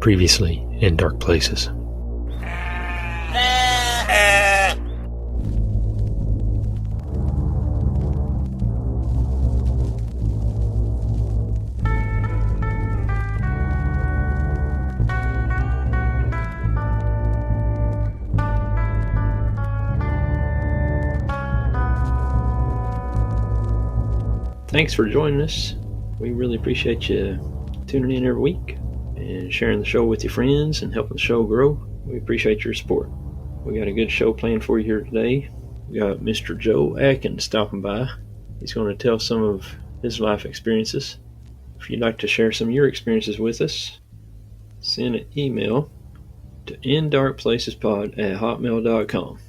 Previously in Dark Places. Thanks for joining us. We really appreciate you tuning in every week and sharing the show with your friends and helping the show grow. We appreciate your support. We got a good show planned for you here today. We got Mr. Joe Adkins stopping by. He's going to tell some of his life experiences. If you'd like to share some of your experiences with us, send an email to indarkplacespod@hotmail.com.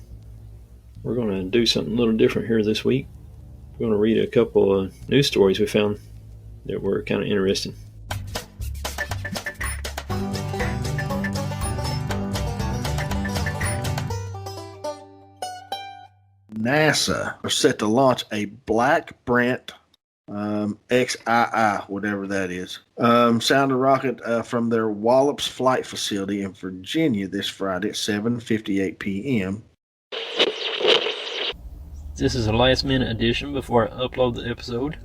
We're going to do something a little different here this week. We're going to read a couple of news stories we found that were kind of interesting. NASA are set to launch a Black Brant XII, whatever that is, sounding rocket from their Wallops Flight Facility in Virginia this Friday at 7:58 p.m. This is a last-minute addition before I upload the episode.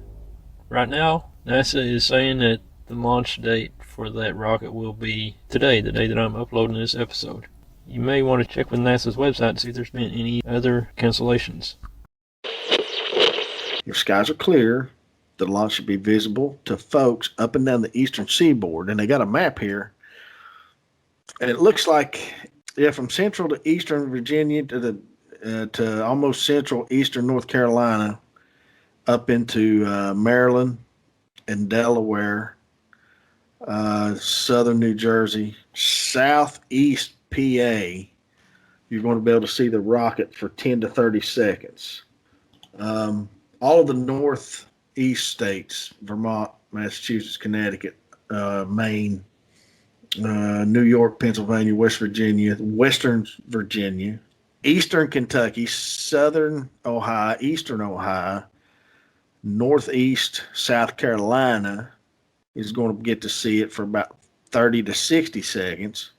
Right now, NASA is saying that the launch date for that rocket will be today, the day that I'm uploading this episode. You may want to check with NASA's website to see if there's been any other cancellations. If skies are clear, the launch should be visible to folks up and down the eastern seaboard. And they got a map here. And it looks like, from central to eastern Virginia to almost central eastern North Carolina, up into Maryland and Delaware, southern New Jersey, southeast PA, you're going to be able to see the rocket for 10 to 30 seconds. All of the northeast states, Vermont, Massachusetts, Connecticut, Maine, New York, Pennsylvania, West Virginia, Western Virginia, Eastern Kentucky, Southern Ohio, Eastern Ohio, Northeast South Carolina is going to get to see it for about 30 to 60 seconds.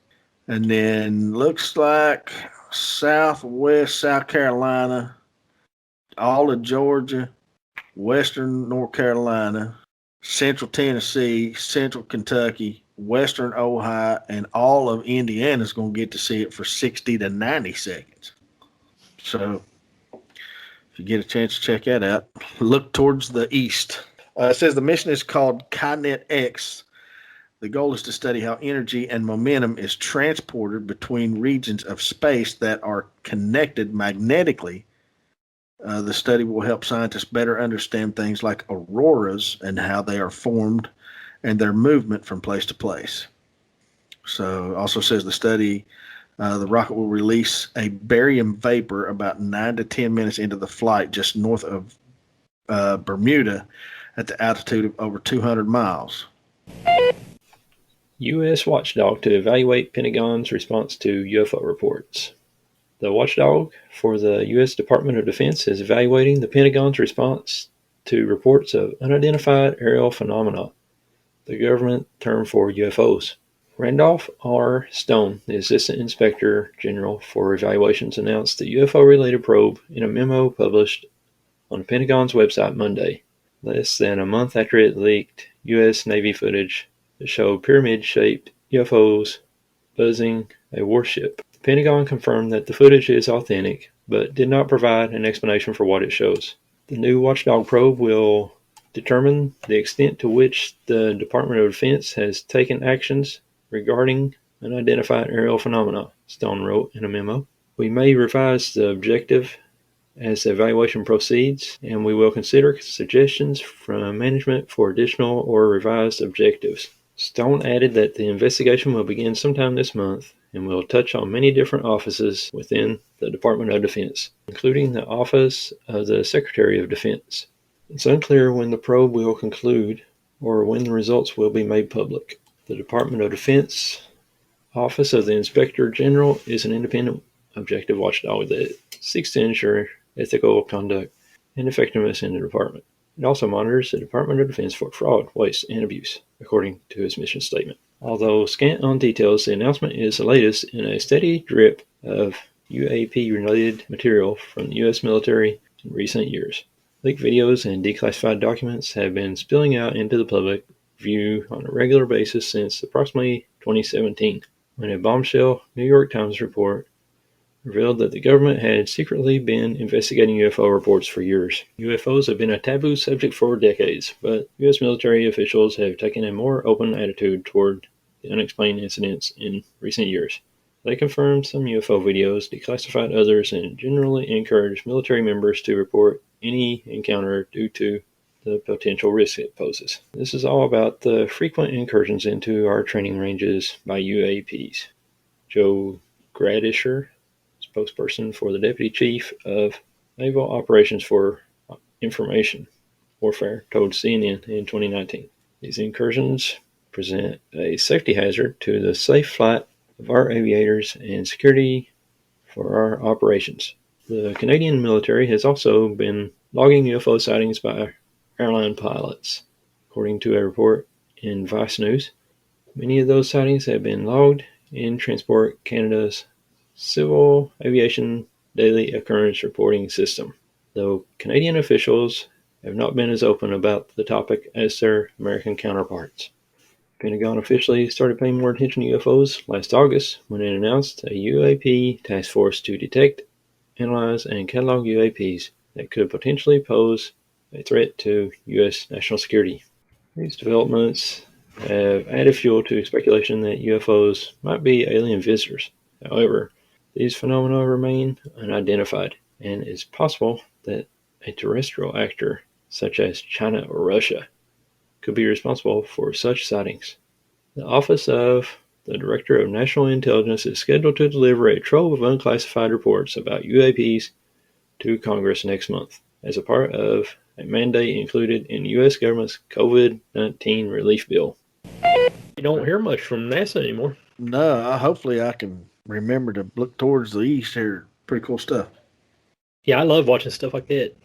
And then looks like Southwest South Carolina, all of Georgia, Western North Carolina, Central Tennessee, Central Kentucky, Western Ohio, and all of Indiana is going to get to see it for 60 to 90 seconds. So if you get a chance to check that out, look towards the east. It says the mission is called Kinet X. The goal is to study how energy and momentum is transported between regions of space that are connected magnetically. The study will help scientists better understand things like auroras and how they are formed and their movement from place to place. So it also says the study, the rocket will release a barium vapor about 9 to 10 minutes into the flight just north of Bermuda at the altitude of over 200 miles. U.S. Watchdog to evaluate Pentagon's response to UFO reports. The Watchdog for the U.S. Department of Defense is evaluating the Pentagon's response to reports of unidentified aerial phenomena, the government term for UFOs. Randolph R. Stone, the Assistant Inspector General for Evaluations, announced the UFO-related probe in a memo published on the Pentagon's website Monday, less than a month after it leaked U.S. Navy footage that showed pyramid-shaped UFOs buzzing a warship. The Pentagon confirmed that the footage is authentic, but did not provide an explanation for what it shows. The new Watchdog probe will determine the extent to which the Department of Defense has taken actions regarding unidentified aerial phenomena, Stone wrote in a memo. We may revise the objective as the evaluation proceeds, and we will consider suggestions from management for additional or revised objectives. Stone added that the investigation will begin sometime this month and will touch on many different offices within the Department of Defense, including the Office of the Secretary of Defense. It's unclear when the probe will conclude or when the results will be made public. The Department of Defense Office of the Inspector General is an independent, objective watchdog that seeks to ensure ethical conduct and effectiveness in the department. It also monitors the Department of Defense for fraud, waste, and abuse, according to its mission statement. Although scant on details, the announcement is the latest in a steady drip of UAP-related material from the U.S. military in recent years. Leaked videos and declassified documents have been spilling out into the public view on a regular basis since approximately 2017, when a bombshell New York Times report revealed that the government had secretly been investigating UFO reports for years. UFOs have been a taboo subject for decades, but U.S. military officials have taken a more open attitude toward the unexplained incidents in recent years. They confirmed some UFO videos, declassified others, and generally encouraged military members to report any encounter due to the potential risk it poses. This is all about the frequent incursions into our training ranges by UAPs. Joe Gradisher, spokesperson for the Deputy Chief of Naval Operations for Information Warfare, told CNN in 2019. These incursions present a safety hazard to the safe flight of our aviators and security for our operations. The Canadian military has also been logging UFO sightings by airline pilots. According to a report in Vice News, many of those sightings have been logged in Transport Canada's Civil Aviation Daily Occurrence Reporting System, though Canadian officials have not been as open about the topic as their American counterparts. Pentagon officially started paying more attention to UFOs last August when it announced a UAP task force to detect, analyze, and catalog UAPs that could potentially pose a threat to U.S. national security. These developments have added fuel to speculation that UFOs might be alien visitors. However, these phenomena remain unidentified, and it's possible that a terrestrial actor, such as China or Russia, could be responsible for such sightings. The Office of the Director of National Intelligence is scheduled to deliver a trove of unclassified reports about UAPs to Congress next month as a part of a mandate included in the U.S. government's COVID-19 relief bill. You don't hear much from NASA anymore. No, hopefully I can remember to look towards the east here. Pretty cool stuff. Yeah, I love watching stuff like that.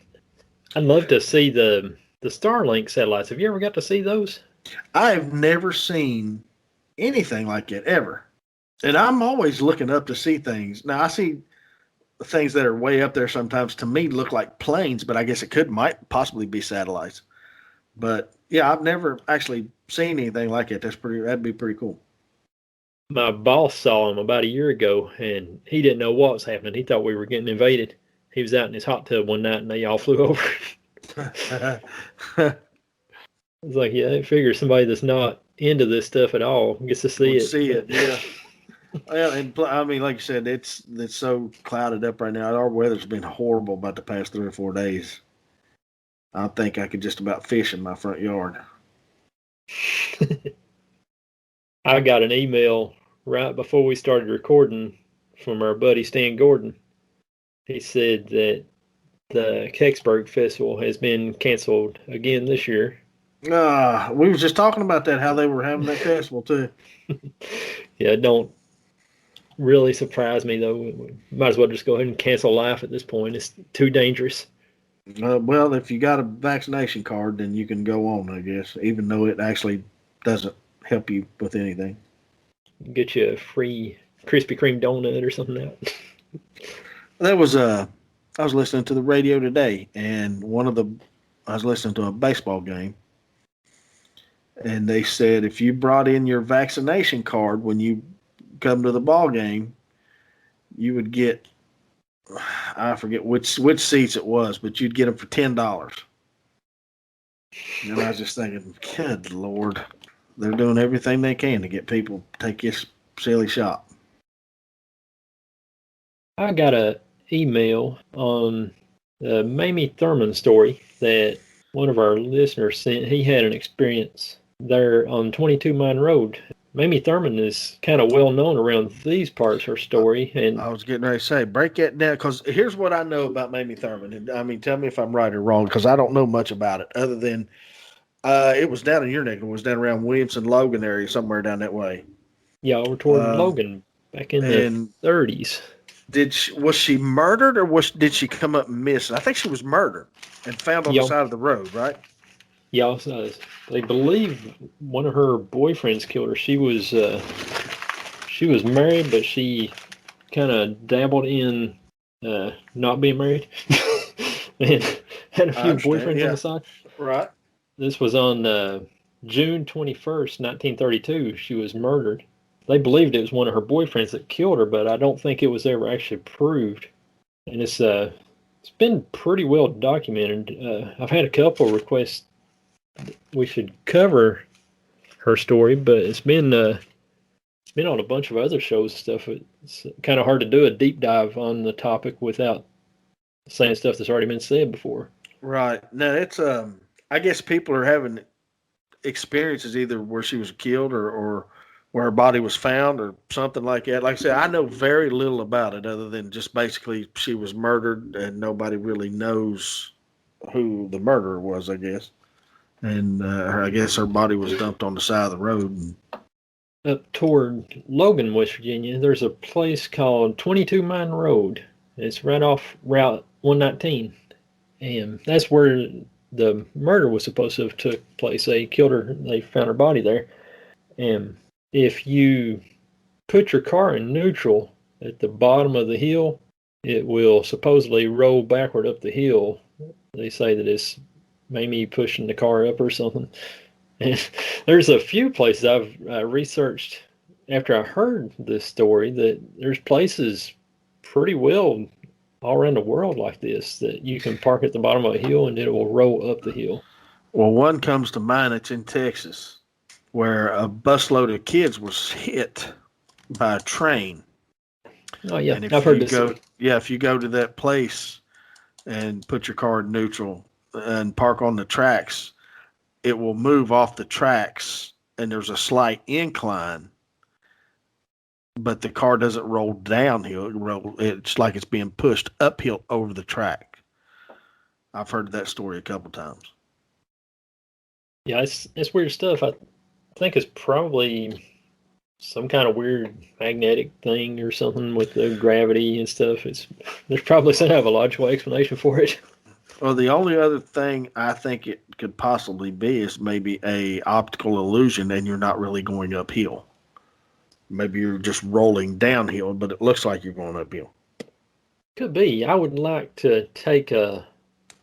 I'd love to see the Starlink satellites. Have you ever got to see those? I've never seen anything like it ever. And I'm always looking up to see things. Now, I see things that are way up there sometimes to me look like planes, but I guess it might possibly be satellites. But yeah, I've never actually seen anything like it. That'd be pretty cool. My boss saw them about a year ago, and he didn't know what was happening. He thought we were getting invaded. He was out in his hot tub one night, and they all flew over. It's like, yeah, I figure somebody that's not into this stuff at all gets to see it. See it, yeah. Well, and I mean, like you said, it's so clouded up right now. Our weather's been horrible about the past 3 or 4 days. I think I could just about fish in my front yard. I got an email right before we started recording from our buddy Stan Gordon. He said that the Kecksburg Festival has been canceled again this year. We was just talking about that, how they were having that festival too. Yeah, it don't really surprise me though. We might as well just go ahead and cancel life at this point. It's too dangerous. Well, if you got a vaccination card, then you can go on, I guess, even though it actually doesn't help you with anything. Get you a free Krispy Kreme donut or something out. I was listening to the radio today, and I was listening to a baseball game, and they said if you brought in your vaccination card when you come to the ball game, you would get, I forget which seats it was, but you'd get them for $10. And I was just thinking, good Lord, they're doing everything they can to get people to take this silly shot. I got a email on the Mamie Thurman story that one of our listeners sent. He had an experience there on 22 Mine Road. Mamie Thurman is kind of well known around these parts, her story. And I was getting ready to say, break that down, because here's what I know about Mamie Thurman. I mean, tell me if I'm right or wrong, because I don't know much about it, other than it was down in your neck. It was down around Williamson, Logan area, somewhere down that way. Yeah, over toward Logan, back in the 30s. Was she murdered, or did she come up missing? I think she was murdered and found on the side of the road, right? Yeah, they believe one of her boyfriends killed her. She was married, but she kind of dabbled in not being married and had a I few understand. boyfriends on Yeah. the side. Right. This was on June 21st, 1932. She was murdered. They believed it was one of her boyfriends that killed her, but I don't think it was ever actually proved. And it's been pretty well documented. I've had a couple requests we should cover her story, but it's been on a bunch of other shows and stuff. It's kind of hard to do a deep dive on the topic without saying stuff that's already been said before. Right. No, it's I guess people are having experiences either where she was killed or where her body was found or something like that. Like I said, I know very little about it other than just basically she was murdered and nobody really knows who the murderer was, I guess. And I guess her body was dumped on the side of the road. And, Up toward Logan, West Virginia, there's a place called 22 Mine Road. It's right off Route 119. And that's where the murder was supposed to have took place. They killed her. They found her body there. And if you put your car in neutral at the bottom of the hill, it will supposedly roll backward up the hill. They say that it's maybe pushing the car up or something. And there's a few places I've researched after I heard this story that there's places pretty well all around the world like this that you can park at the bottom of a hill and it will roll up the hill. well, one comes to mind. It's in Texas where a busload of kids was hit by a train. Oh yeah, And I've heard this. if you go to that place and put your car in neutral and park on the tracks, it will move off the tracks and there's a slight incline, but the car doesn't roll downhill. It's like it's being pushed uphill over the track. I've heard that story a couple times. Yeah, it's weird stuff. I think it's probably some kind of weird magnetic thing or something with the gravity and stuff. There's probably some kind of a logical explanation for it. Well, the only other thing I think it could possibly be is maybe a optical illusion and you're not really going uphill. Maybe you're just rolling downhill, but it looks like you're going uphill. Could be. I would like to take a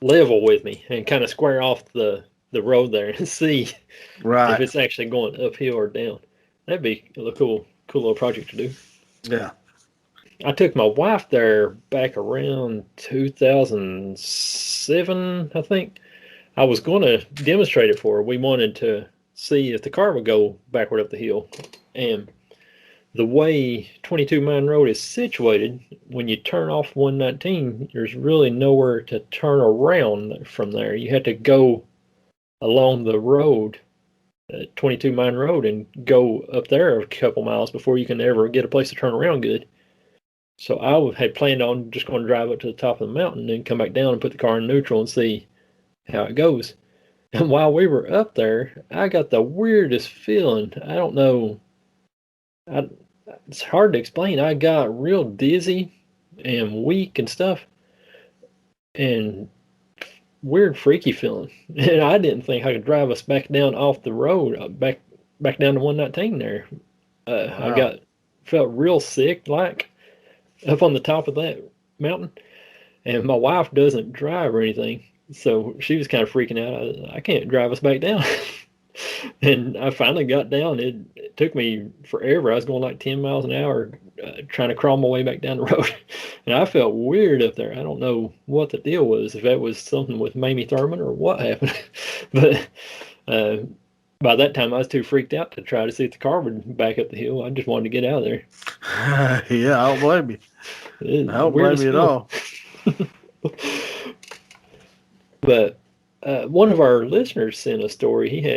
level with me and kind of square off the road there and see Right. if it's actually going uphill or down. That'd be a cool little project to do. Yeah. I took my wife there back around 2007, I think. I was going to demonstrate it for her. We wanted to see if the car would go backward up the hill. And the way 22 Mine Road is situated, when you turn off 119, there's really nowhere to turn around from there. You have to go along the road, 22 Mine Road, and go up there a couple miles before you can ever get a place to turn around good. So I had planned on just going to drive up to the top of the mountain and come back down and put the car in neutral and see how it goes. And while we were up there, I got the weirdest feeling. I don't know. It's hard to explain. I got real dizzy and weak and stuff, and weird, freaky feeling. And I didn't think I could drive us back down off the road, back down to 119 there. Wow. I felt real sick, like up on the top of that mountain. And my wife doesn't drive or anything, so she was kind of freaking out. I can't drive us back down. And I finally got down. It took me forever. I was going like 10 miles an hour trying to crawl my way back down the road. And I felt weird up there. I don't know what the deal was, if that was something with Mamie Thurman or what happened. But by that time, I was too freaked out to try to see if the car would back up the hill. I just wanted to get out of there. Yeah, I don't blame you. I don't blame you at all. But one of our listeners sent a story he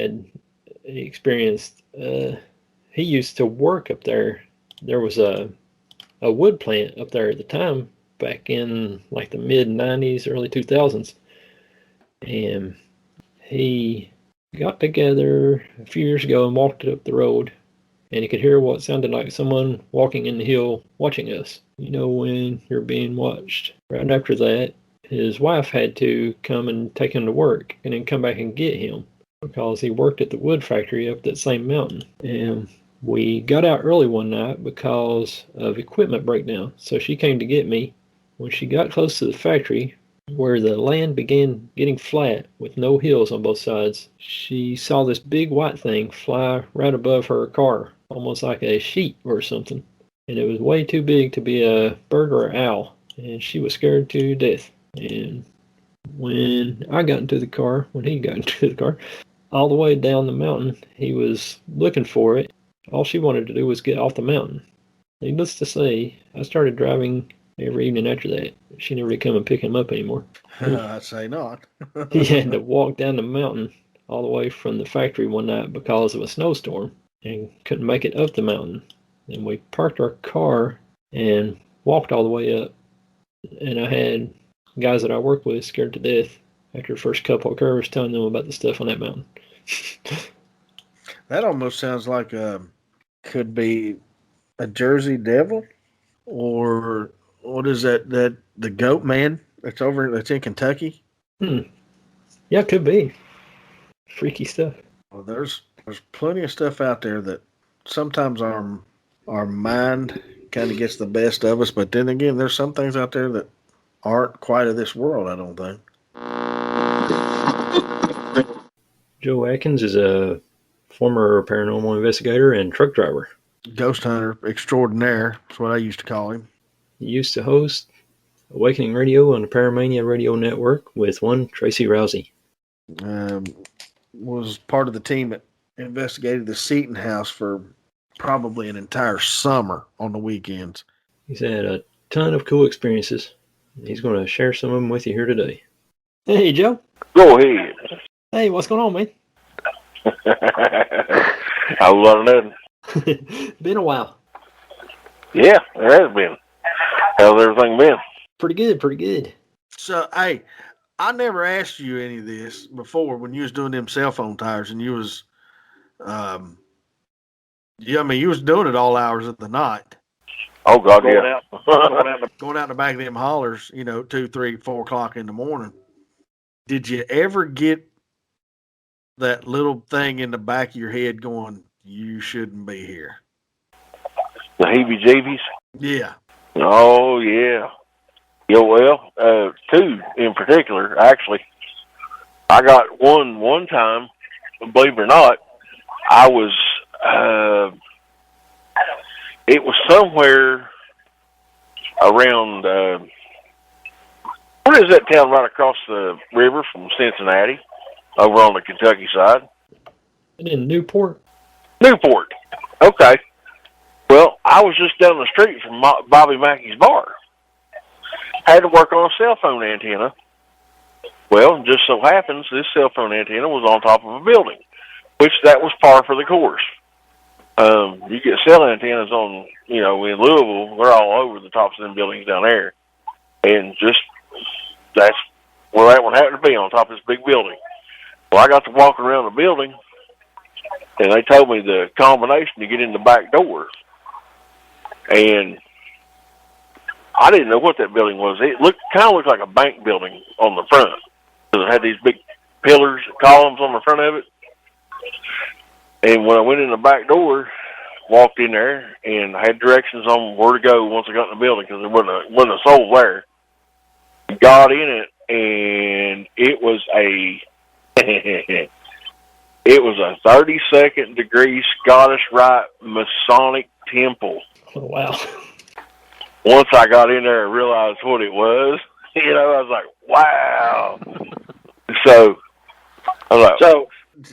experienced. He used to work up there. There was a wood plant up there at the time, back in like the mid 90s, early 2000s. And he got together a few years ago and walked it up the road. And he could hear what sounded like someone walking in the hill watching us. You know, when you're being watched. Right after that, his wife had to come and take him to work and then come back and get him. because he worked at the wood factory up that same mountain. And we got out early one night because of equipment breakdown. So she came to get me. When she got close to the factory, where the land began getting flat with no hills on both sides, she saw this big white thing fly right above her car, almost like a sheet or something. And it was way too big to be a bird or an owl, and she was scared to death. And when I got into the car, when he got into the car, all the way down the mountain, he was looking for it. All she wanted to do was get off the mountain. Needless to say, I started driving every evening after that. She never did come and pick him up anymore. I'd say not. He had to walk down the mountain all the way from the factory one night because of a snowstorm and couldn't make it up the mountain. And we parked our car and walked all the way up. And I had guys that I worked with scared to death after the first couple of curves, telling them about the stuff on that mountain. That almost sounds like could be a Jersey Devil, or what is that the Goat Man that's in Kentucky? Yeah, it could be. Freaky stuff. Well, there's plenty of stuff out there that sometimes our mind kind of gets the best of us, but then again, there's some things out there that aren't quite of this world, I don't think. Joe Adkins is a former paranormal investigator and truck driver. Ghost hunter extraordinaire. That's what I used to call him. He used to host Awakening Radio on the Paramania Radio Network with one Tracy Rowsey. Was part of the team that investigated the Seton House for probably an entire summer on the weekends. He's had a ton of cool experiences. He's going to share some of them with you here today. Hey, Joe. Go ahead. Hey, what's going on, man? A whole lot of nothing. Been a while. Yeah, there has been. How's everything been? Pretty good, pretty good. So, hey, I never asked you any of this before when you was doing them cell phone tires, and you was, you was doing it all hours of the night. Oh God, yeah. Going out in the back of them hollers, 2, 3, 4 o'clock in the morning. Did you ever get that little thing in the back of your head going, you shouldn't be here? The heebie-jeebies? Yeah. Oh, yeah. Yeah, well, 2 in particular, actually. I got one time, believe it or not, I was, it was somewhere around, what is that town right across the river from Cincinnati, over on the Kentucky side? And in Newport? Newport. Okay. Well, I was just down the street from Bobby Mackey's bar. Had to work on a cell phone antenna. Well, just so happens this cell phone antenna was on top of a building, which that was par for the course. You get cell antennas on, in Louisville, they're all over the tops of them buildings down there. And just, that's where that one happened to be, on top of this big building. Well, I got to walk around the building, and they told me the combination to get in the back door. And I didn't know what that building was. It kind of looked like a bank building on the front, because it had these big pillars, columns on the front of it. And when I went in the back door, walked in there, and I had directions on where to go once I got in the building, because there wasn't a soul there. Got in it, and it was a 32nd degree Scottish Rite Masonic temple. Oh, wow. Once I got in there and realized what it was, I was like, wow. So,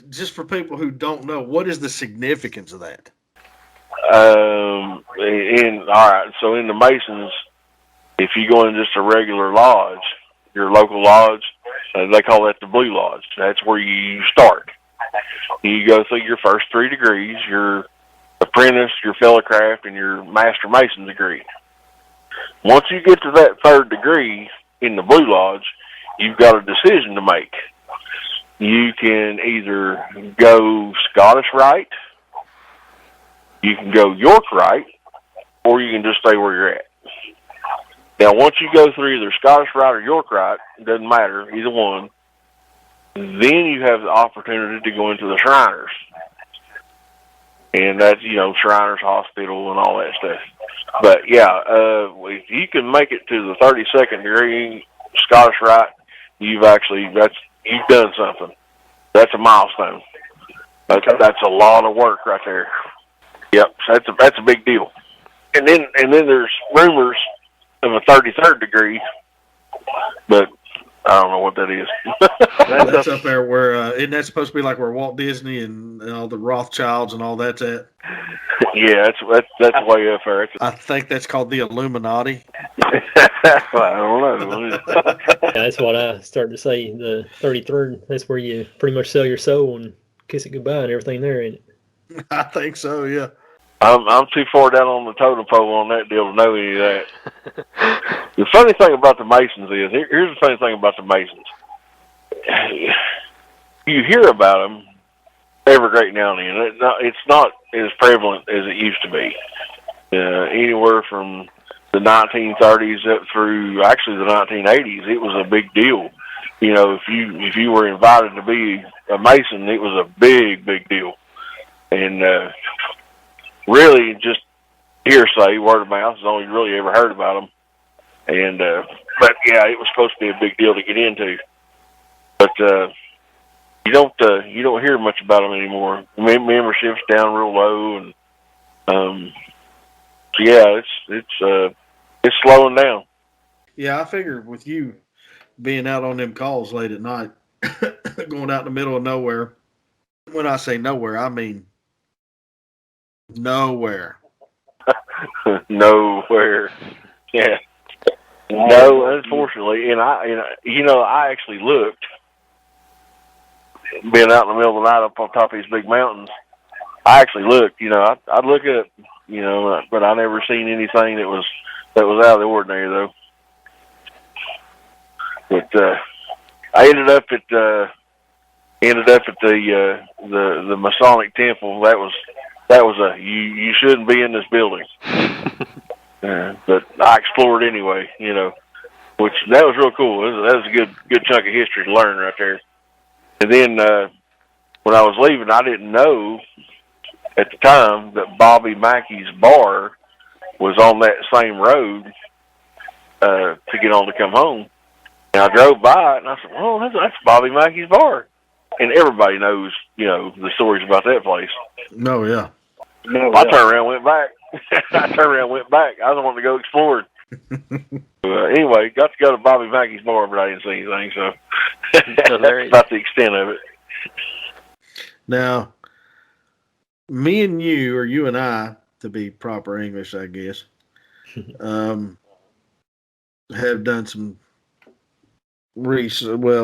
just for people who don't know, what is the significance of that? All right, so in the Masons, if you go in just a regular lodge, your local lodge, they call that the Blue Lodge. That's where you start. You go through your first 3 degrees, your apprentice, your fellowcraft, and your master mason degree. Once you get to that 3rd degree in the Blue Lodge, you've got a decision to make. You can either go Scottish Rite, you can go York Rite, or you can just stay where you're at. Now, once you go through either Scottish Rite or York Rite, it doesn't matter, either one, Then you have the opportunity to go into the Shriners. And that's, Shriners Hospital and all that stuff. But, yeah, if you can make it to the 32nd degree Scottish Rite, you've done something. That's a milestone. That's a lot of work right there. Yep, so that's a big deal. And then there's rumors of a 33rd degree, but I don't know what that is. That's up there where isn't that supposed to be like where Walt Disney and all the Rothschilds and all that's at? Yeah, that's way up there. I think that's called the Illuminati. I don't know. Yeah, that's what I started to say. The 33rd, that's where you pretty much sell your soul and kiss it goodbye and everything there, ain't it? I think so, yeah. I'm too far down on the totem pole on that deal to know any of that. The funny thing about the Masons is, here's the funny thing about the Masons. You hear about them every great now and then. It's not as prevalent as it used to be. Anywhere from the 1930s up through actually the 1980s, it was a big deal. If you were invited to be a Mason, it was a big deal. And really just hearsay, word of mouth is all you really ever heard about them. And but yeah, it was supposed to be a big deal to get into. But you don't hear much about them anymore. Membership's down real low, and so yeah, it's slowing down. Yeah, I figured with you being out on them calls late at night, going out in the middle of nowhere. When I say nowhere, I mean nowhere. Nowhere. Yeah. No, unfortunately, and I actually looked. Being out in the middle of the night up on top of these big mountains, I actually looked. I'd look up, but I never seen anything that was out of the ordinary though. But I ended up at the Masonic Temple. That was you shouldn't be in this building. But I explored anyway, which that was real cool. That was a good chunk of history to learn right there. And then when I was leaving, I didn't know at the time that Bobby Mackey's bar was on that same road to get on to come home. And I drove by it, and I said, "Well, that's Bobby Mackey's bar," and everybody knows, the stories about that place. No, yeah. No, I turned around, and went back. I was wanting to go explore. Anyway, got to go to Bobby Mackey's bar, but I didn't see anything, so that's about the extent of it. Now, me and you, or you and I, to be proper English, I guess, have done some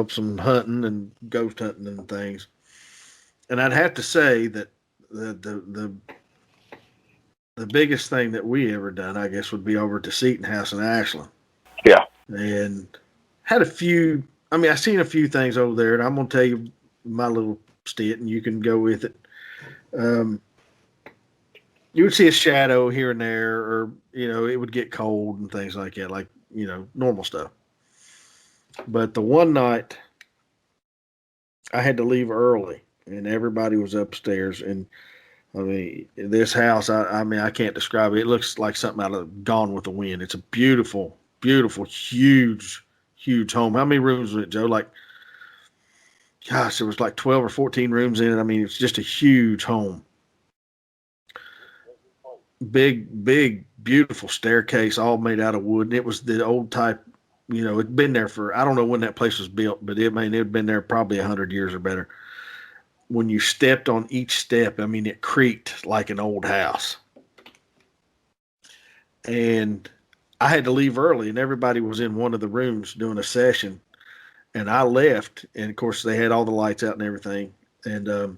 some hunting and ghost hunting and things. And I'd have to say that the biggest thing that we ever done, I guess, would be over to Seton House in Ashland. Yeah. And had I've seen a few things over there, and I'm going to tell you my little stint, and you can go with it. You would see a shadow here and there, or, it would get cold and things like that, like, normal stuff. But the one night, I had to leave early, and everybody was upstairs, and this house, I can't describe it. It looks like something out of Gone with the Wind. It's a beautiful, beautiful, huge, huge home. How many rooms was it, Joe? There was like 12 or 14 rooms in it. It's just a huge home. Big, big, beautiful staircase, all made out of wood. And it was the old type, it'd been there for, I don't know when that place was built, but it had been there probably 100 years or better. When you stepped on each step, it creaked like an old house. And I had to leave early, and everybody was in one of the rooms doing a session. And I left, and of course they had all the lights out and everything. And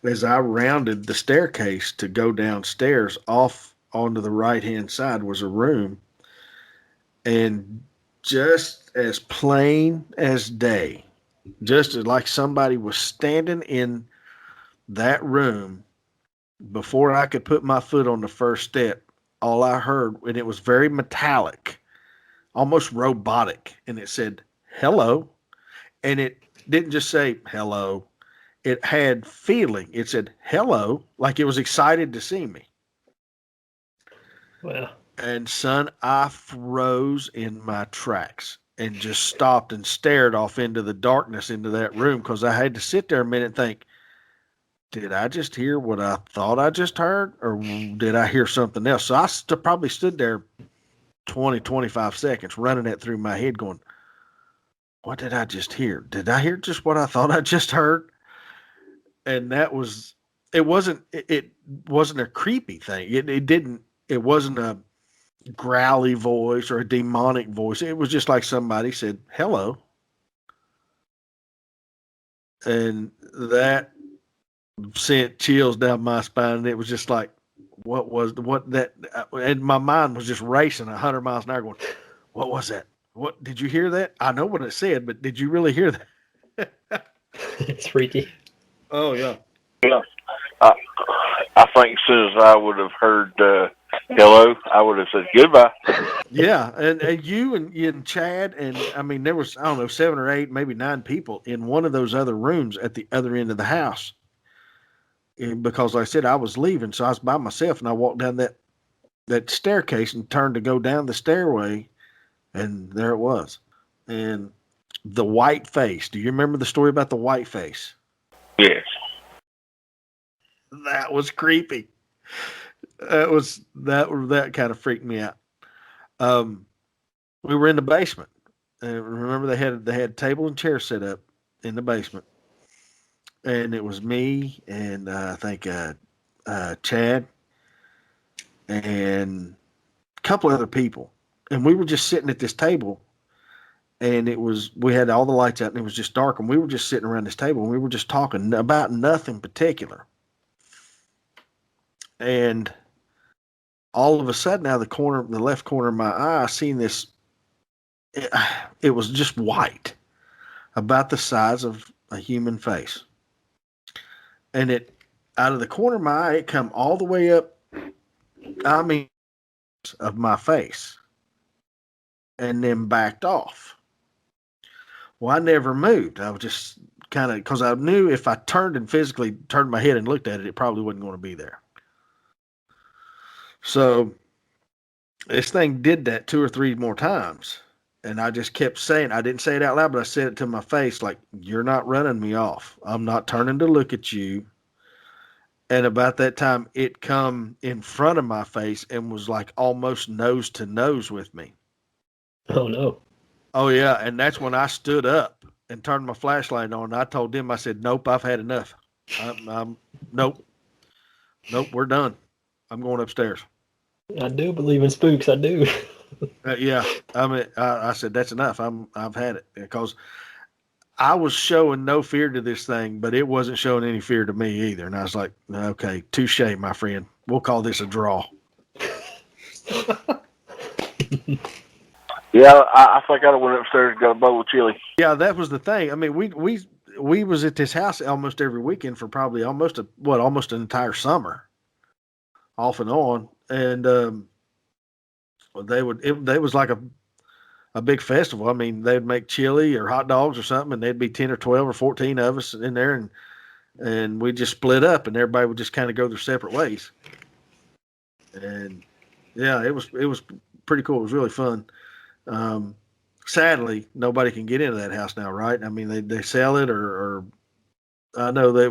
as I rounded the staircase to go downstairs, off onto the right-hand side was a room. And just as plain as day, just like somebody was standing in that room before I could put my foot on the first step, all I heard, and it was very metallic, almost robotic, and it said, "Hello." And it didn't just say hello. It had feeling. It said hello, like it was excited to see me. Wow. And son, I froze in my tracks and just stopped and stared off into the darkness into that room because I had to sit there a minute and think, did I just hear what I thought I just heard, or did I hear something else? So I probably stood there 20, 25 seconds running that through my head going, what did I just hear? Did I hear just what I thought I just heard? And it wasn't a creepy thing. It wasn't a growly voice or a demonic voice. It was just like somebody said, hello. And that sent chills down my spine. And it was just like, and my mind was just racing 100 miles an hour going, what was that? What did you hear that? I know what it said, but did you really hear that? It's freaky. Oh yeah. Yeah. I think as soon as I would have heard hello, I would have said goodbye. Yeah, and you and Chad, and I mean there was, I don't know, 7 or 8, maybe 9 people in one of those other rooms at the other end of the house. And because like I said, I was leaving, so I was by myself, and I walked down that staircase and turned to go down the stairway, and there it was. And the white face. Do you remember the story about the white face? Yes. That was creepy. That kind of freaked me out. We were in the basement, and remember they had table and chair set up in the basement, and it was me and I think Chad and a couple other people, and we were just sitting at this table, and we had all the lights out, and it was just dark, and we were just sitting around this table, and we were just talking about nothing particular. And all of a sudden, out of the left corner of my eye, I seen this. It was just white, about the size of a human face. And it, out of the corner of my eye, it come all the way up, I mean, of my face, and then backed off. Well, I never moved. I was just kind of, because I knew if I turned and physically turned my head and looked at it, it probably wasn't going to be there. So this thing did that 2 or 3 more times. And I just kept saying, I didn't say it out loud, but I said it to my face, like, you're not running me off. I'm not turning to look at you. And about that time, it come in front of my face and was like almost nose to nose with me. Oh, no. Oh, yeah. And that's when I stood up and turned my flashlight on. I told them, I said, nope, I've had enough. Nope, we're done. I'm going upstairs. I do believe in spooks. I do. Yeah. I mean, I said, that's enough. I've had it, because I was showing no fear to this thing, but it wasn't showing any fear to me either. And I was like, okay, touche, my friend. We'll call this a draw. Yeah, I think I went upstairs and got a bowl of chili. Yeah, that was the thing. I mean, we was at this house almost every weekend for probably almost an entire summer, off and on. And they was like a big festival. I mean, they'd make chili or hot dogs or something, and there'd be 10 or 12 or 14 of us in there, and we just split up, and everybody would just kind of go their separate ways. And yeah, it was pretty cool. It was really fun. Sadly, nobody can get into that house now, right? I mean, they sell it, or I know that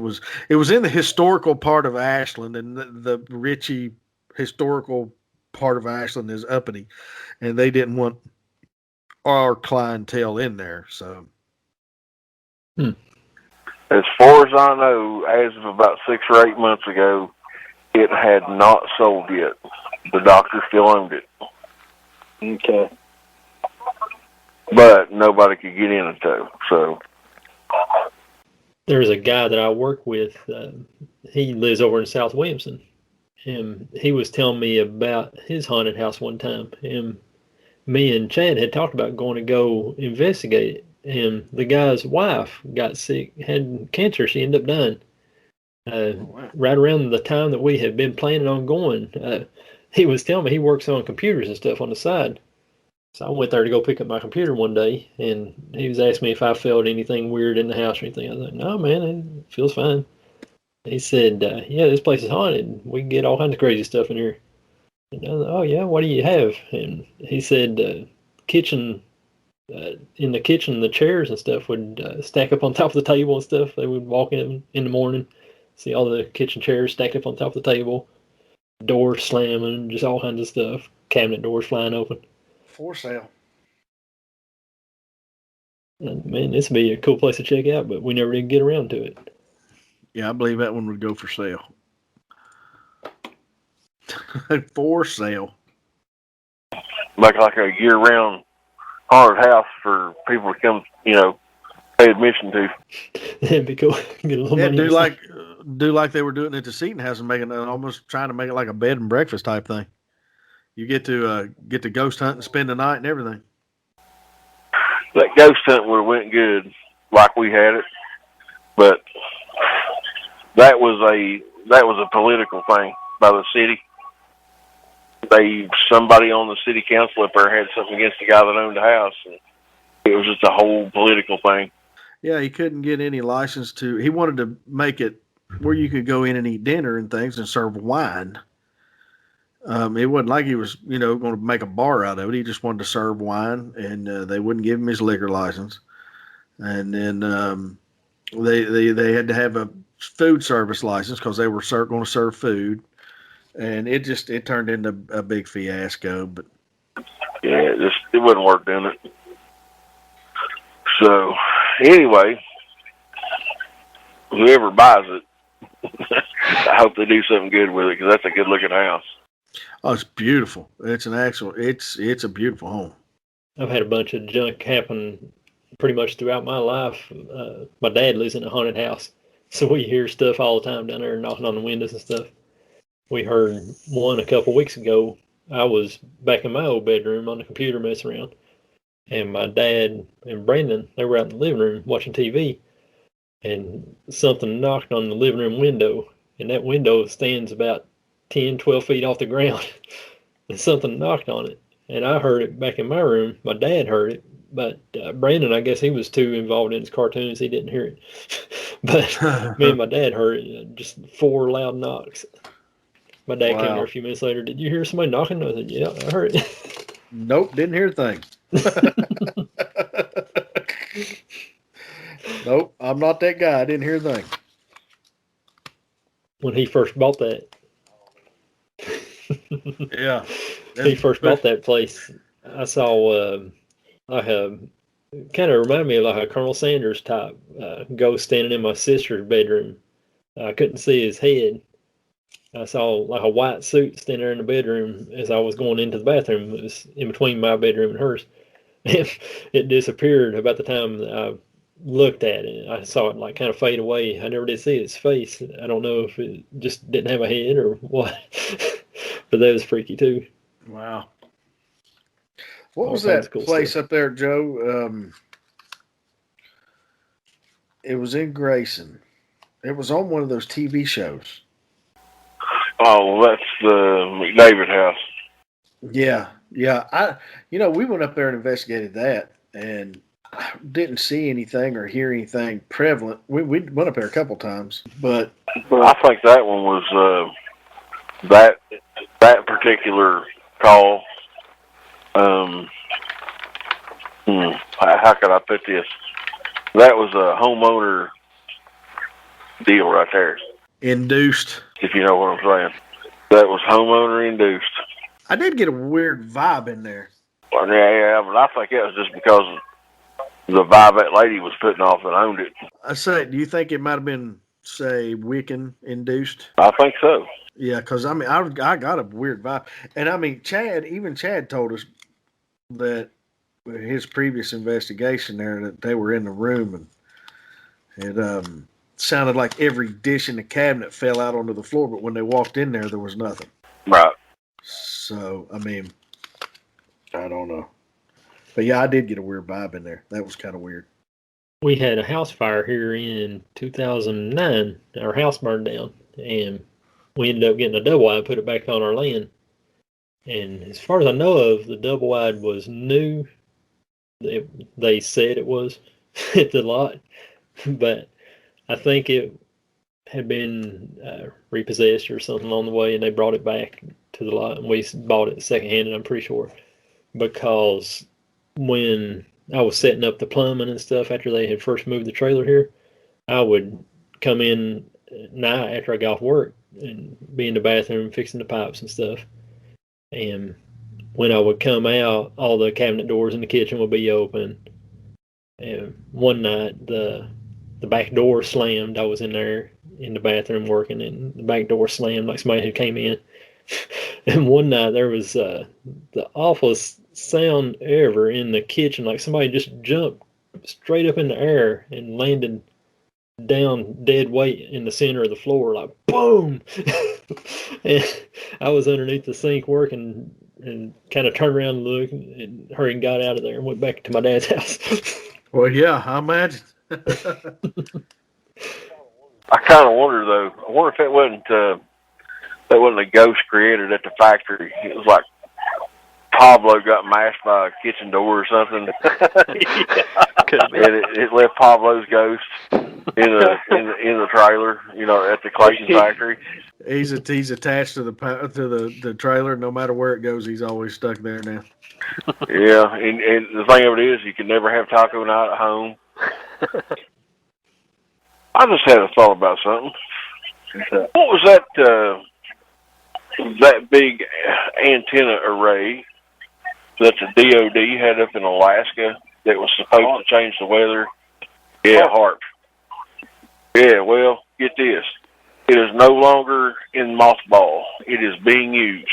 it was in the historical part of Ashland, and the Ritchie historical part of Ashland is uppity, and they didn't want our clientele in there. So, as far as I know, as of about 6 or 8 months ago, it had not sold yet. The doctor still owned it. Okay. But nobody could get in it, though. So There's a guy that I work with. He lives over in South Williamson, and he was telling me about his haunted house one time. And me and Chad had talked about going to go investigate it. And the guy's wife got sick, had cancer. She ended up dying. Right around the time that we had been planning on going, he was telling me he works on computers and stuff on the side. So I went there to go pick up my computer one day, and he was asking me if I felt anything weird in the house or anything. I was like, no, man, it feels fine. He said, yeah, this place is haunted. We can get all kinds of crazy stuff in here. And I was like, oh, yeah, what do you have? And he said, kitchen, in the kitchen, the chairs and stuff would stack up on top of the table and stuff. They would walk in the morning, see all the kitchen chairs stacked up on top of the table, doors slamming, just all kinds of stuff, cabinet doors flying open. For sale. And man, this would be a cool place to check out, but we never did get around to it. Yeah, I believe that one would go for sale. For sale. Like a year-round haunted house for people to come, pay admission to. That'd be cool. Get a little money. Do like they were doing at the Seton House and almost trying to make it like a bed and breakfast type thing. You get to ghost hunt and spend the night and everything. That ghost hunt would have went good, like we had it, but that was a political thing by the city. Somebody on the city council up there had something against the guy that owned the house, and it was just a whole political thing. Yeah, he couldn't get any license to. He wanted to make it where you could go in and eat dinner and things and serve wine. It wasn't like he was, going to make a bar out of it. He just wanted to serve wine, and they wouldn't give him his liquor license. And then they had to have a food service license because they were going to serve food. And it turned into a big fiasco. But yeah, it wouldn't work, didn't it? So anyway, whoever buys it, I hope they do something good with it because that's a good looking house. Oh, it's beautiful. It's a beautiful home. I've had a bunch of junk happen pretty much throughout my life. My dad lives in a haunted house, so we hear stuff all the time down there knocking on the windows and stuff. We heard one a couple weeks ago. I was back in my old bedroom on the computer messing around, and my dad and Brandon, they were out in the living room watching TV, and something knocked on the living room window, and that window stands about 10, 12 feet off the ground, and something knocked on it. And I heard it back in my room. My dad heard it, but Brandon, I guess he was too involved in his cartoons, he didn't hear it. But me and my dad heard it, just 4 loud knocks. My dad came there a few minutes later. Did you hear somebody knocking? I said, yeah, I heard it. Nope, didn't hear a thing. Nope, I'm not that guy. I didn't hear a thing. When he first bought that. Yeah. He first bought that place. I saw kind of reminded me of like a Colonel Sanders type ghost standing in my sister's bedroom. I couldn't see his head. I saw like a white suit standing there in the bedroom as I was going into the bathroom. It was in between my bedroom and hers. And it disappeared about the time I looked at it. I saw it like kind of fade away. I never did see its face. I don't know if it just didn't have a head or what. But that was freaky too. Wow. What was that cool place stuff up there, Joe? It was in Grayson. It was on one of those TV shows. Oh, that's the McDavid house. Yeah. We went up there and investigated that, and didn't see anything or hear anything prevalent. We went up there a couple times, but I think that one was that particular call. How could I put this? That was a homeowner deal right there. Induced. If you know what I'm saying. That was homeowner induced. I did get a weird vibe in there. Well, yeah, but I think it was just because the vibe that lady was putting off that owned it. I say, do you think it might have been, say, Wiccan induced? I think so. Yeah, because I got a weird vibe. And Chad told us that his previous investigation there that they were in the room and it sounded like every dish in the cabinet fell out onto the floor, but when they walked in there was nothing. Right. So, I don't know. But yeah, I did get a weird vibe in there. That was kind of weird. We had a house fire here in 2009. Our house burned down, and we ended up getting a double wide and put it back on our land. And as far as I know of, the double wide was new. They said it was at the lot, but I think it had been repossessed or something along the way, and they brought it back to the lot, and we bought it secondhand. I'm pretty sure, because when I was setting up the plumbing and stuff after they had first moved the trailer here, I would come in at night after I got off work and be in the bathroom fixing the pipes and stuff. And when I would come out, all the cabinet doors in the kitchen would be open. And one night, the back door slammed. I was in there in the bathroom working, and the back door slammed like somebody had came in. And one night there was the awfulest sound ever in the kitchen, like somebody just jumped straight up in the air and landed down dead weight in the center of the floor, like boom. And I was underneath the sink working and kind of turned around and looked and hurried and got out of there and went back to my dad's house. Well, yeah, I imagine. I kind of wonder though. I wonder if that wasn't a ghost created at the factory. It was like Pablo got mashed by a kitchen door or something. And it left Pablo's ghost in the trailer, at the Clayton factory. He's attached to the trailer. No matter where it goes, he's always stuck there now. Yeah, and the thing of it is, you can never have taco night at home. I just had a thought about something. What was that big antenna array that the DOD had up in Alaska that was supposed to change the weather? Yeah, HARP. Yeah, well, get this. It is no longer in mothball. It is being used.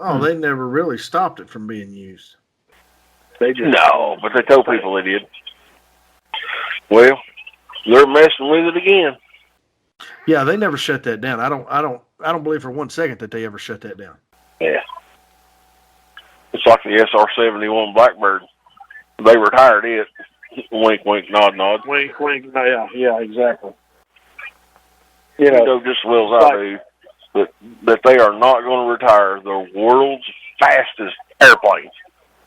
Oh, they never really stopped it from being used. No, but they told people they did. Well, they're messing with it again. Yeah, they never shut that down. I don't believe for 1 second that they ever shut that down. Yeah. It's like the SR-71 Blackbird. They retired it. Wink, wink, nod, nod. Wink, wink. Yeah, exactly. You know just as well as I do that they are not going to retire the world's fastest airplanes.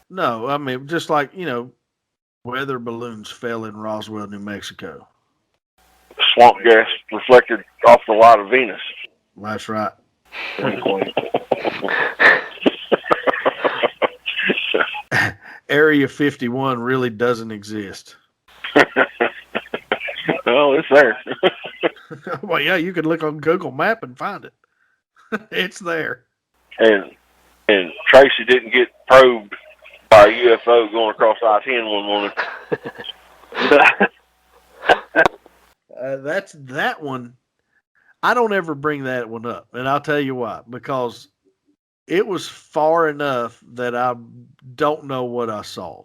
No, I mean, just like, weather balloons fell in Roswell, New Mexico. Swamp gas reflected off the light of Venus. That's right. Area 51 really doesn't exist. Well, it's there. Well, yeah, you could look on Google Map and find it. It's there. And Tracy didn't get probed by a UFO going across I-10 one morning. That's that one. I don't ever bring that one up, and I'll tell you why. Because it was far enough that I don't know what I saw.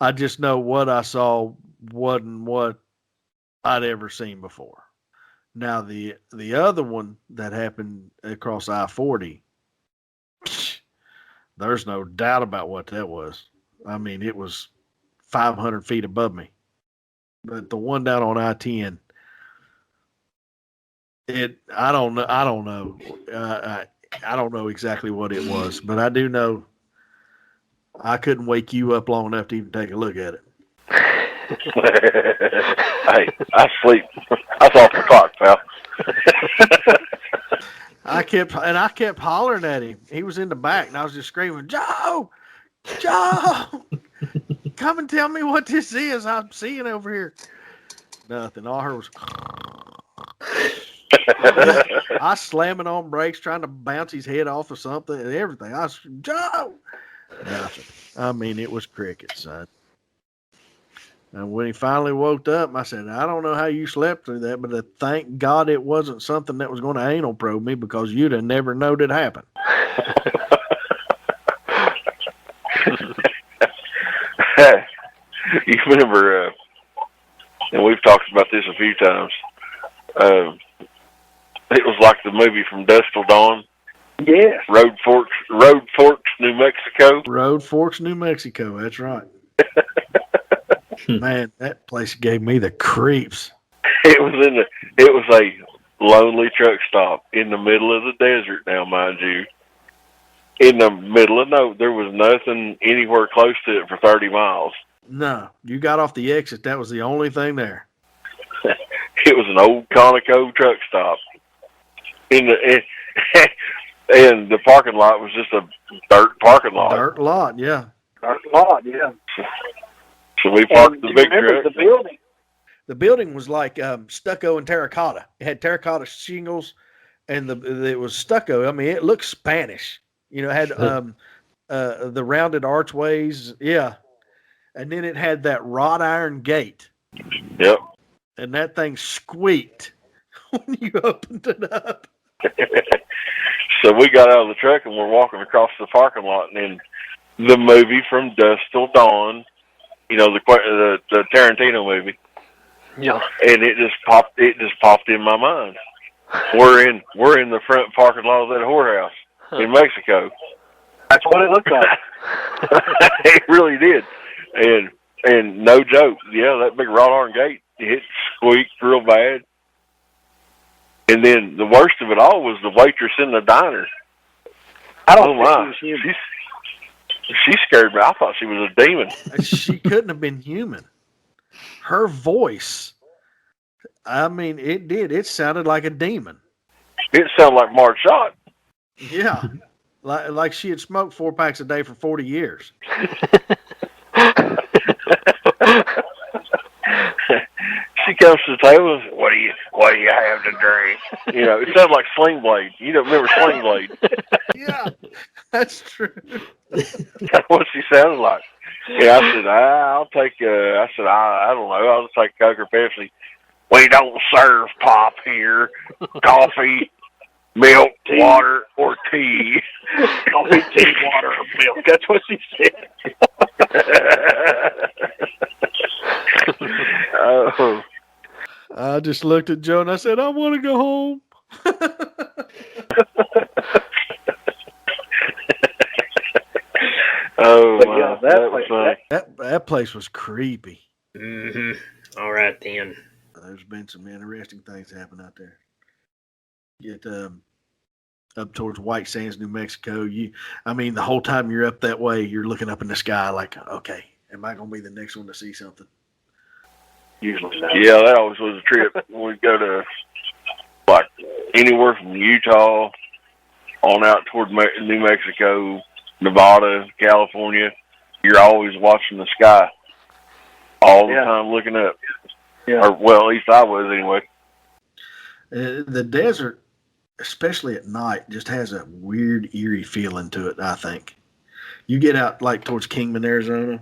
I just know what I saw wasn't what I'd ever seen before. Now, the other one that happened across I-40, there's no doubt about what that was. I mean, it was 500 feet above me. But the one down on I-10, I don't know. I don't know exactly what it was, but I do know I couldn't wake you up long enough to even take a look at it. Hey, I sleep. That's off the clock, pal. I kept hollering at him. He was in the back, and I was just screaming, Joe, come and tell me what this is I'm seeing over here. Nothing. All I heard was I slamming on brakes, trying to bounce his head off of something and everything. I was, Joe! Nothing. I mean, it was crickets, son. And when he finally woke up, I said, I don't know how you slept through that, but thank God it wasn't something that was going to anal probe me, because you'd have never known it happened. You remember, and we've talked about this a few times, it was like the movie From Dusk Till Dawn. Yes. Road Forks, New Mexico. Road Forks, New Mexico. That's right. Man, that place gave me the creeps. It was a lonely truck stop in the middle of the desert now, mind you. in the middle of nowhere. There was nothing anywhere close to it for 30 miles. No, you got off the exit. That was the only thing there. It was an old Conoco truck stop. And the parking lot was just a dirt parking lot. Dirt lot, yeah. Dirt lot, yeah. So we parked the big truck. The building? The building was like stucco and terracotta. It had terracotta shingles, and it was stucco. I mean, it looked Spanish. You know, it had the rounded archways, yeah. And then it had that wrought iron gate. Yep. And that thing squeaked when you opened it up. So we got out of the truck and we're walking across the parking lot, and then the movie From Dusk Till Dawn, you know, the Tarantino movie. Yeah. And it just popped in my mind. We're in the front parking lot of that whorehouse in Mexico. That's what it looked like. It really did. And no joke, yeah, that big wrought iron gate, it squeaked real bad. And then the worst of it all was the waitress in the diner. I don't think she was human. She scared me. I thought she was a demon. She couldn't have been human. Her voice, I mean, it did. It sounded like a demon. It sounded like Mark Shot. Yeah. Like she had smoked 4 packs a day for 40 years. She comes to the table and says, what do you have to drink? You know, it sounded like Sling Blade. You don't remember Sling Blade? Yeah, that's true. That's what she sounded like. Yeah, I said, I'll take, I don't know, I'll just take Coke or Pepsi. We don't serve pop here. Coffee, milk, tea. Water, or tea. Coffee, tea, water, or milk. That's what she said. Oh. I just looked at Joe and I said, I want to go home. Oh, but yeah, that was funny. That place was creepy. Mm-hmm. All right, then. There's been some interesting things happen out there. Get up towards White Sands, New Mexico. The whole time you're up that way, you're looking up in the sky like, okay, am I going to be the next one to see something? Usually not. Yeah, that always was a trip. We'd go to, like, anywhere from Utah on out toward New Mexico, Nevada, California. You're always watching the sky all the time, looking up. Yeah. Or, well, at least I was anyway. The desert, especially at night, just has a weird, eerie feeling to it, I think. You get out, like, towards Kingman, Arizona,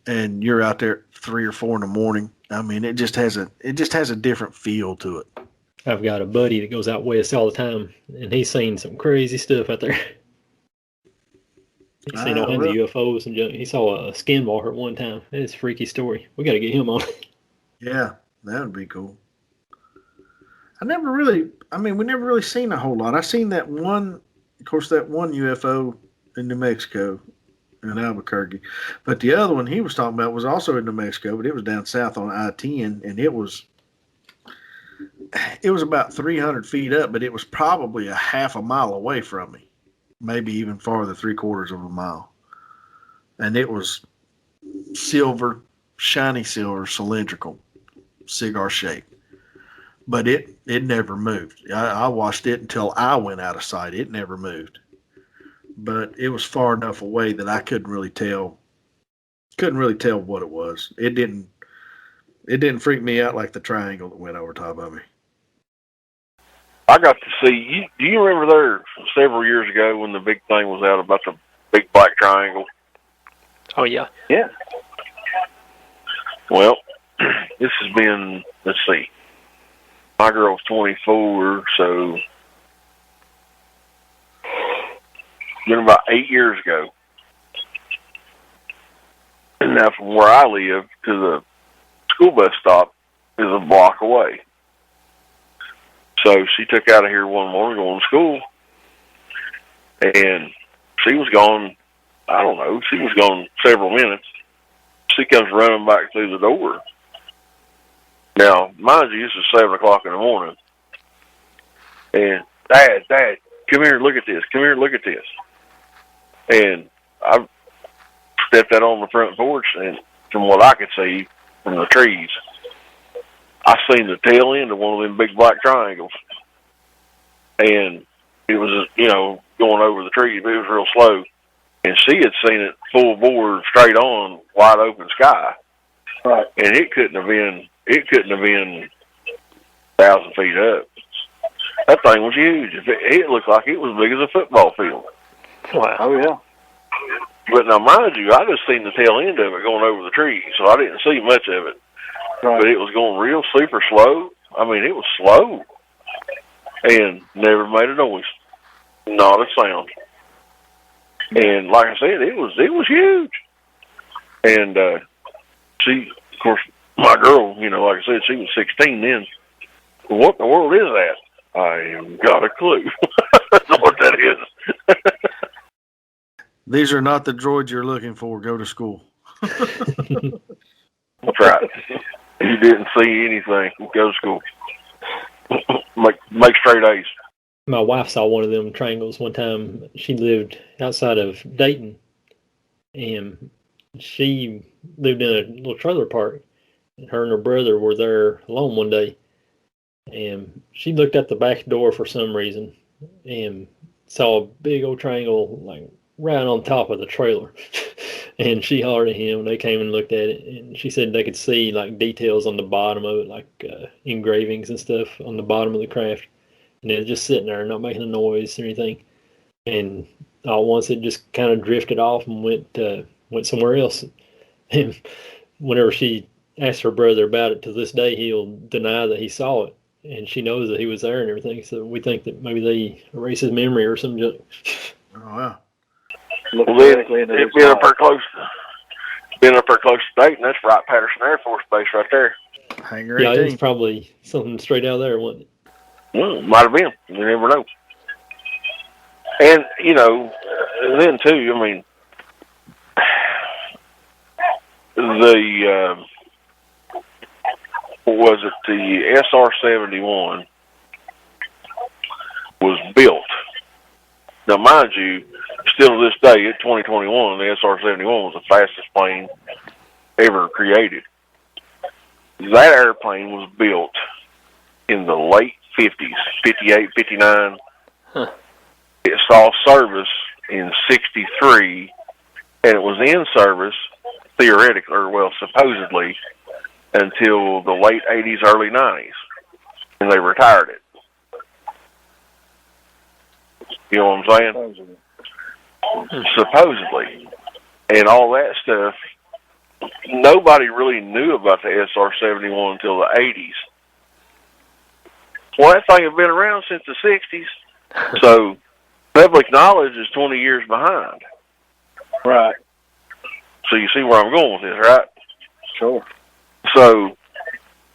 and you're out there at 3 or 4 in the morning. I mean, it just has a different feel to it. I've got a buddy that goes out west all the time, and he's seen some crazy stuff out there. He's seen all kinds of UFOs and junk. He saw a skinwalker at one time. It's a freaky story. We got to get him on. Yeah, that would be cool. We never really seen a whole lot. I seen that one UFO in New Mexico, in Albuquerque. But the other one he was talking about was also in New Mexico, but it was down south on I-10, and it was about 300 feet up, but it was probably a half a mile away from me, maybe even farther, 3/4 of a mile. And it was silver, shiny silver, cylindrical, cigar shaped. But it never moved. I watched it until I went out of sight. It never moved. But it was far enough away that I couldn't really tell what it was. It didn't freak me out like the triangle that went over top of me. I got to see, do you remember there several years ago when the big thing was out about the big black triangle? Oh, yeah. Yeah. Well, this has been, let's see, my girl's 24, so it's been about 8 years ago. And now from where I live to the school bus stop is a block away. So she took out of here one morning going to school, and she was gone, I don't know, she was gone several minutes. She comes running back through the door. Now, mind you, this is 7 o'clock in the morning. And, Dad, come here and look at this. Come here and look at this. And I stepped out on the front porch, and from what I could see from the trees, I seen the tail end of one of them big black triangles. And it was, going over the trees, but it was real slow. And she had seen it full bore, straight on, wide open sky. Right. And it couldn't have been 1,000 feet up. That thing was huge. It looked like it was big as a football field. Wow. Oh, yeah. But now, mind you, I just seen the tail end of it going over the trees, so I didn't see much of it. Right. But it was going real super slow. I mean, it was slow. And never made a noise. Not a sound. And like I said, it was huge. And she, of course, my girl, like I said, she was 16 then. What in the world is that? I ain't got a clue what that is. These are not the droids you're looking for. Go to school. That's right. You didn't see anything. Go to school. Make straight A's. My wife saw one of them triangles one time. She lived outside of Dayton, and she lived in a little trailer park. Her and her brother were there alone one day, and she looked at the back door for some reason and saw a big old triangle like right on top of the trailer. And she hollered at him. They came and looked at it, and she said they could see like details on the bottom of it, like engravings and stuff on the bottom of the craft. And it was just sitting there, not making a noise or anything. And all at once it just kind of drifted off and went somewhere else. And whenever she asked her brother about it, to this day he'll deny that he saw it. And she knows that he was there and everything. So we think that maybe they erased his memory or some junk. Oh, wow. Well, then, it's been up there close to Dayton. That's right, Patterson Air Force Base right there. Hangar 18. Yeah, it's probably something straight out of there, wasn't it? Well, might have been. You never know. And, then too, I mean, the SR-71 was built. Now, mind you, still to this day, in 2021, the SR-71 was the fastest plane ever created. That airplane was built in the late 50s, 58, 59. Huh. It saw service in 63, and it was in service, theoretically, supposedly, until the late 80s, early 90s, and they retired it. You know what I'm saying? Supposedly. And all that stuff, nobody really knew about the SR-71 until the 80s. Well, that thing had been around since the 60s. So public knowledge is 20 years behind. Right. So you see where I'm going with this, right? Sure. So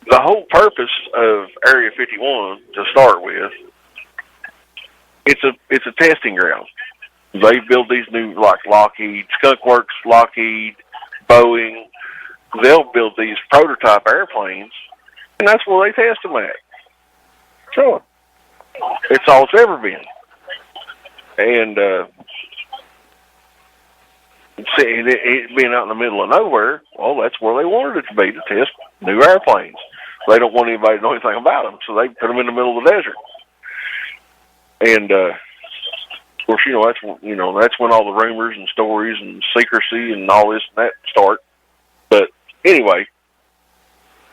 the whole purpose of Area 51, to start with, it's a testing ground. They build these new, like Lockheed, Skunk Works, Lockheed, Boeing. They'll build these prototype airplanes, and that's where they test them at. Sure. It's all it's ever been. And it being out in the middle of nowhere, well, that's where they wanted it to be, to test new airplanes. They don't want anybody to know anything about them, so they put them in the middle of the desert. And of course, that's when all the rumors and stories and secrecy and all this and that start. But anyway,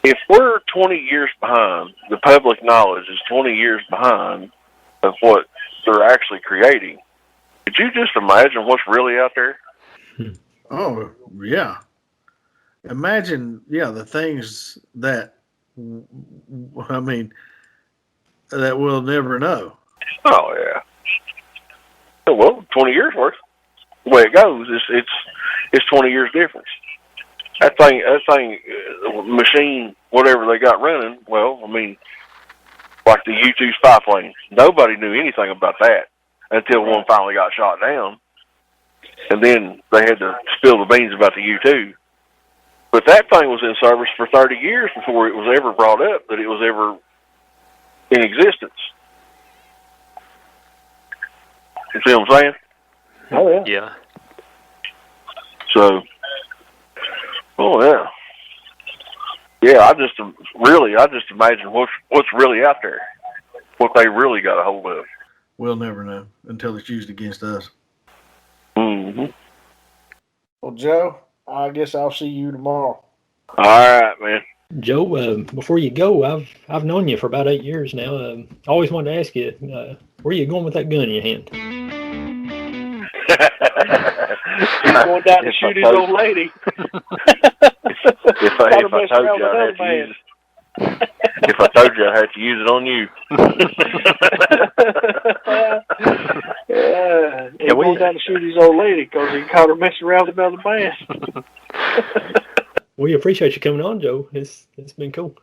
if we're 20 years behind, the public knowledge is 20 years behind of what they're actually creating. Could you just imagine what's really out there? Oh, yeah. Imagine, the things that, that we'll never know. Oh, yeah. Well, 20 years worth. The way it goes, it's 20 years difference. That thing, machine, whatever they got running, like the U-2 spy plane. Nobody knew anything about that until one finally got shot down. And then they had to spill the beans about the U-2. But that thing was in service for 30 years before it was ever brought up that it was ever in existence. You see what I'm saying? Oh, yeah. Yeah. So, oh yeah. Yeah, I just imagine what's really out there, what they really got a hold of. We'll never know until it's used against us. Mm-hmm. Well, Joe, I guess I'll see you tomorrow. All right, man. Joe, before you go, I've known you for about 8 years now. I always wanted to ask you, where are you going with that gun in your hand? He's going down to shoot his old lady. If I told you I had to use it. If I told you I had to use it on you. He's going down to shoot his old lady because he caught her messing around with another man. We appreciate you coming on, Joe. It's been cool.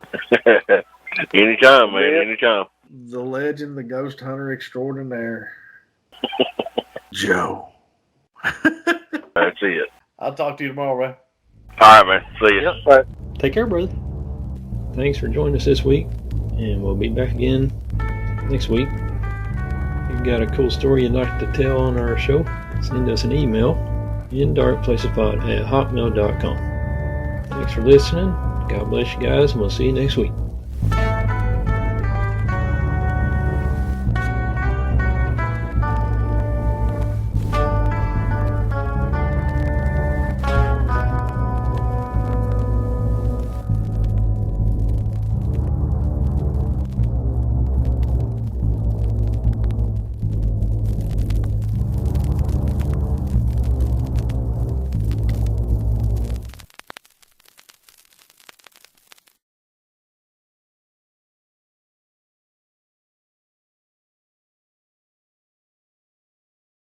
Anytime, man. Anytime. The legend, the ghost hunter extraordinaire, Joe. That's it. I'll talk to you tomorrow, man. All right, man. See you. Yep. Take care, brother. Thanks for joining us this week, and we'll be back again next week. If you've got a cool story you'd like to tell on our show, send us an email, indarkplacespod@hotmail.com. Thanks for listening. God bless you guys, and we'll see you next week.